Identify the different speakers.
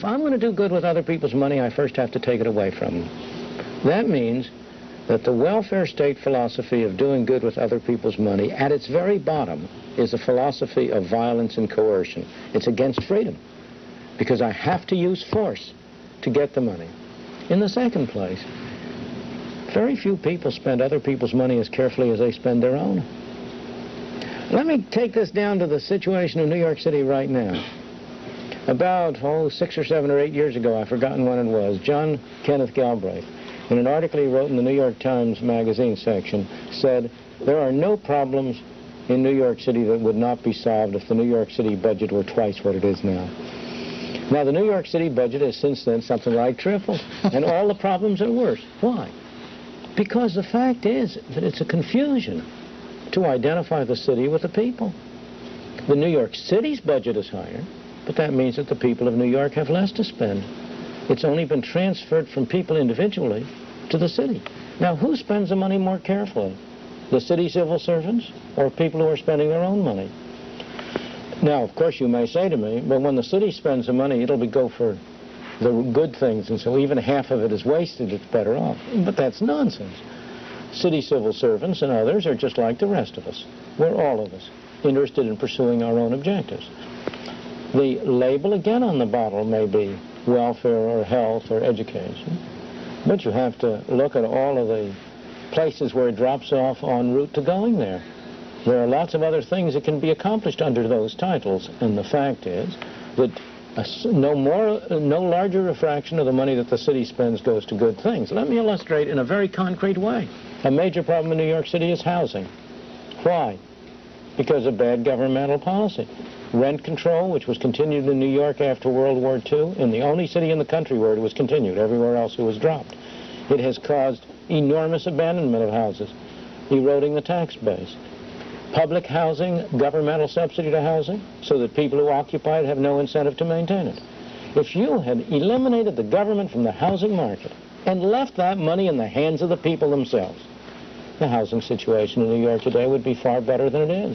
Speaker 1: If I'm going to do good with other people's money, I first have to take it away from them. That means that the welfare state philosophy of doing good with other people's money, at its very bottom, is a philosophy of violence and coercion. It's against freedom, because I have to use force to get the money. In the second place, very few people spend other people's money as carefully as they spend their own. Let me take this down to the situation in New York City right now. About, 6 or 7 or 8 years ago, I've forgotten when it was, John Kenneth Galbraith, in an article he wrote in the New York Times magazine section, said, there are no problems in New York City that would not be solved if the New York City budget were twice what it is now. Now, the New York City budget has since then something like tripled, and all the problems are worse. Why? Because the fact is that it's a confusion to identify the city with the people. The New York City's budget is higher, but that means that the people of New York have less to spend. It's only been transferred from people individually to the city. Now, who spends the money more carefully? The city civil servants or people who are spending their own money? Now, of course, you may say to me, but when the city spends the money, it'll go for the good things, and so even half of it is wasted, it's better off. But that's nonsense. City civil servants and others are just like the rest of us. We're all of us interested in pursuing our own objectives. The label, again, on the bottle may be welfare or health or education, but you have to look at all of the places where it drops off en route to going there. There are lots of other things that can be accomplished under those titles, and the fact is that no larger a fraction of the money that the city spends goes to good things. Let me illustrate in a very concrete way. A major problem in New York City is housing. Why? Because of bad governmental policy. Rent control, which was continued in New York after World War II, in the only city in the country where it was continued, everywhere else it was dropped. It has caused enormous abandonment of houses, eroding the tax base. Public housing, governmental subsidy to housing, so that people who occupy it have no incentive to maintain it. If you had eliminated the government from the housing market and left that money in the hands of the people themselves, the housing situation in New York today would be far better than it is.